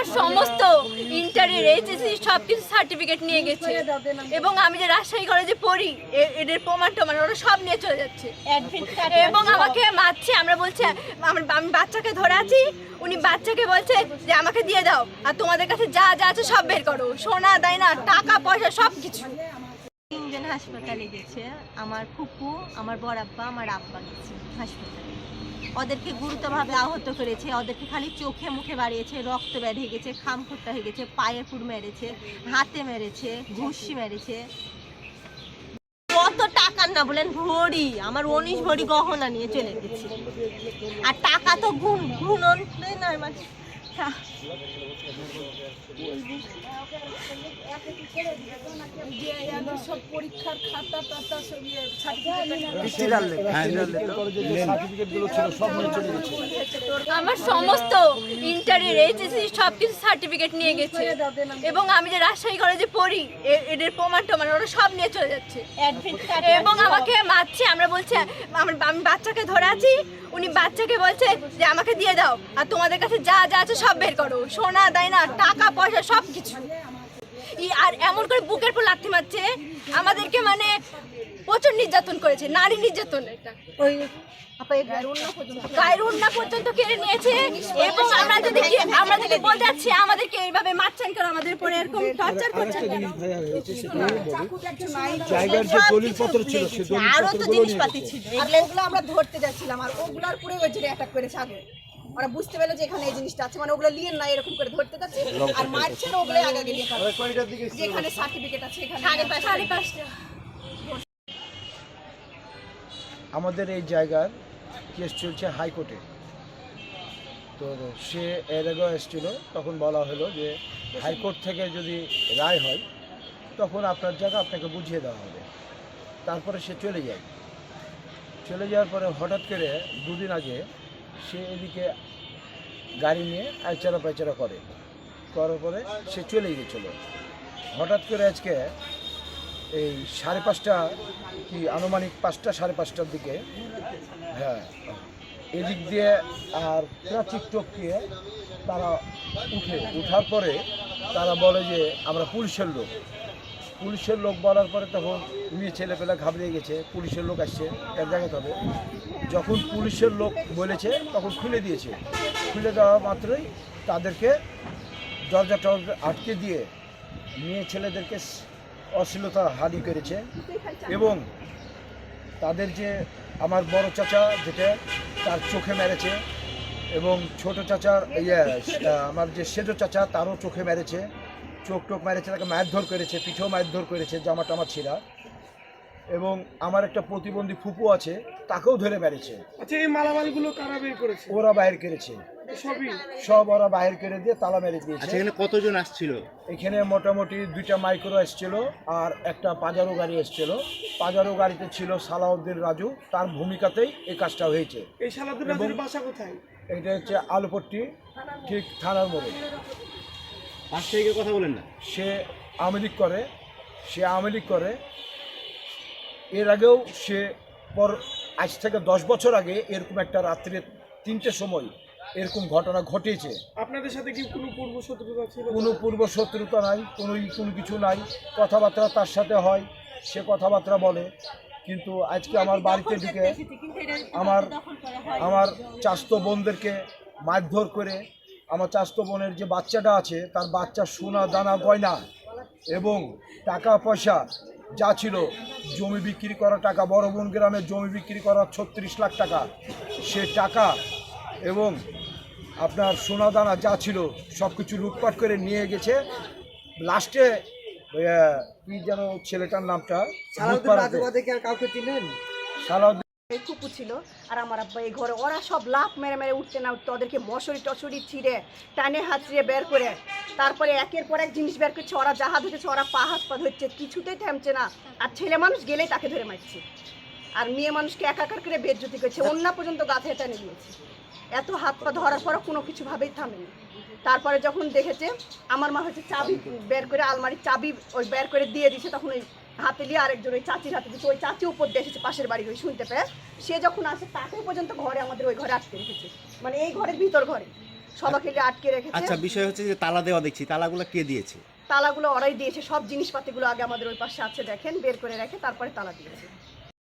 আমার সমস্ত ইন্টারের এইচএসসি সব কিছু সার্টিফিকেট নিয়ে গেছে এবং আমি যে রাজশাহী কলেজে পড়ি এদের প্রমাণ টমান ওরা সব নিয়ে চলে যাচ্ছে এবং আমাকে মারছে। আমরা বলছে আমি বাচ্চাকে ধরে আছি, উনি বাচ্চাকে বলছে যে আমাকে দিয়ে দাও আর তোমাদের কাছে যা যা আছে সব বের করো, সোনা দেয় না, টাকা পয়সা সব কিছু। তিনজন হাসপাতালে গেছে, আমার ফুপু, আমার বড় আব্বা, আমার আব্বা গেছে হাসপাতালে। ওদেরকে গুরুতরভাবে আহত করেছে, ওদেরকে খালি চোখে মুখে বাড়িয়েছে, রক্ত বের হয়ে গেছে, খামখোট্টা হয়ে গেছে, পায়ে পুর মেরেছে, হাতে মেরেছে, ঘুষি মেরেছে। কত টাকার না বলেন, ভরি আমার 19 ভরি গহনা নিয়ে চলে গেছে। আর টাকা তো গুণন না মানে সব পরীক্ষার খাতা টাতা সব আমার সমস্ত ইন্টারের এইচএসসি সব কিছু সার্টিফিকেট নিয়ে গেছে এবং আমি যে রাজশাহী কলেজে পড়ি এদের প্রমাণ টমান ওরা সব নিয়ে চলে যাচ্ছে এবং আমাকে মারছে। আমরা বলছে আমি বাচ্চাকে ধরে আছি, উনি বাচ্চাকে বলছে যে আমাকে দিয়ে দাও আর তোমাদের কাছে যা যা আছে সব বের করো, সোনা দেয় না, টাকা পয়সা সব কিছু। আর এমন করে বুকের পর লাথি মারছে আমাদেরকে, মানে প্রচুর নির্যাতন করেছে, নারী নির্যাতন। এটা ওই গায়ের ওড়না পর্যন্ত কেড়ে নিয়েছে এবং আমরা যদি বলতে যাচ্ছি আমাদেরকে এইভাবে মারছেন কেন, আমাদের উপরে এরকম টর্চার করছেন কেন। আরো তো জিনিসপাতি ছিল, ওগুলো আমরা ধরতে যাচ্ছিলাম আর ওগুলোর পুরো ওই জন্য অ্যাটাক করেছে আগে। ওরা বুঝতে পেলো যে এখানে এই জিনিসটা আছে, মানে ওগুলো লিয়ে না এরকম করে ধরতে যাচ্ছে আর মারছে না, ওগুলো আগে গিয়ে যেখানে সার্টিফিকেট আছে এখানে 5:30। আমাদের এই জায়গার কেস চলছে হাইকোর্টে। তো সে এর আগেও এসেছিলো, তখন বলা হলো যে হাইকোর্ট থেকে যদি রায় হয় তখন আপনার জায়গা আপনাকে বুঝিয়ে দেওয়া হবে। তারপরে সে চলে যায়। চলে যাওয়ার পরে হঠাৎ করে দুদিন আগে সে এদিকে গাড়ি নিয়ে আইচারা পাইচারা করার পরে সে চলে গিয়েছিলো। হঠাৎ করে আজকে এই 5:30 কি আনুমানিক 5টা 5:30টার দিকে, হ্যাঁ, এদিক দিয়ে আর ট্রাফিক টপকিয়ে তারা উঠার পরে তারা বলে যে আমরা পুলিশের লোক বলার পরে তখন মেয়ে ছেলেপেলা ঘাবড়িয়ে গেছে। পুলিশের লোক আসছে, এর দেখাতে হবে। যখন পুলিশের লোক বলেছে তখন খুলে দিয়েছে। খুলে দেওয়া মাত্রই তাদেরকে দরজা আটকে দিয়ে মেয়ে ছেলেদেরকে অশ্লীলতা হানি করেছে এবং তাদের যে আমার বড় চাচা যেটা তার চোখে মেরেছে এবং ছোট চাচার আমার যে সেজ চাচা তারও চোখে মেরেছে, চোখ মেরেছে, তাকে মারধর করেছে, পিঠেও মারধর করেছে, জামা টামা ছিঁড়া। এবং আমার একটা প্রতিবন্ধী ফুপু আছে, তাকেও ধরে মেরেছে। আচ্ছা, এই মালামালগুলো কারা বের করেছে? ওরা বাইর করেছে, সব ওরা বাইর করে দিয়ে তালা মেরে দিয়েছে। এখানে কতজন আসছিল? এখানে মোটামুটি 2টা মাইক্রো এসছিল আর একটা পাজারো গাড়ি এসছিল। পাজারো গাড়িতে ছিল সালাউদ্দিন রাজু, তার ভূমিকাতেই এই কাজটা হয়েছে। এই সালাউদ্দিন রাজুর বাসা কোথায়? এটা হচ্ছে আলুপট্টি, ঠিক থানার মোড়ে। রাজশাহীর কথা বলেন না। সে আওয়ামী লীগ করে। এর আগেও সে আজ থেকে 10 বছর আগে এরকম একটা রাত্রে 3টের সময় এরকম ঘটনা ঘটেছে। আপনাদের সাথে কি কোনো পূর্ব শত্রুতা ছিল? কোনো পূর্ব শত্রুতা নাই, কোনো কিছু নাই। কথাবার্তা তার সাথে হয়, সে কথাবার্তা বলে। কিন্তু আজকে আমার বাড়িতে ঢুকে আমার চাচাতো বোনদেরকে মারধর করে, আমার চাচাতো বোনের যে বাচ্চাটা আছে তার বাচ্চার সোনা দানা গয়না এবং টাকা পয়সা যা ছিল, জমি বিক্রি করা টাকা, বড়বন গ্রামে জমি বিক্রি করা 36 লাখ টাকা, সে টাকা এবং আপনার সোনা দানা যা ছিল সব কিছু লুটপাট করে নিয়ে গেছে। লাস্টে কি যেন ছেলেটার নামটা, এই কুকু ছিল আর আমার আব্বা এই ঘরে। ওরা সব লাফ মেরে উঠতে না উঠতে ওদেরকে মশারি ছিঁড়ে টানে হাতড়িয়ে বের করে তারপরে একের পর এক জিনিস বের করছে। ওরা জাহাজ হচ্ছে, ওরা পা হাত পা ধরছে, কিছুতেই থামছে না। আর ছেলে মানুষ গেলেই তাকে ধরে মারছে আর মেয়ে মানুষকে একাকার করে বেজ্জতি করছে, অন্য পর্যন্ত গাছে টানে নিয়েছে। এত হাত পা ধরার পরও কোনো কিছুভাবেই থামেনি। তারপরে যখন দেখেছে আমার মা হচ্ছে চাবি বের করে, আলমারির চাবি ওই বের করে দিয়ে দিয়েছে, তখন ওই হাতে নিয়ে আরেকজন ওই চাচির হাতে দিচ্ছে। ওই চাচি উপর দিয়ে এসেছে পাশের বাড়ি, ওই শুনতে পেয়ে সে যখন আসে তাকেও পর্যন্ত ঘরে, আমাদের ওই ঘরে আটকে রেখেছে, মানে এই ঘরের ভিতর ঘরে। সবাইকে যে আটকে রেখেছে। আচ্ছা, বিষয় হচ্ছে যে তালা দেওয়া দেখছি, তালাগুলো কে দিয়েছে? তালাগুলো ওরাই দিয়েছে, সব জিনিসপাতিগুলো আগে আমাদের ওই পাশে আছে, দেখেন বের করে রেখে তারপরে তালা দিয়েছে।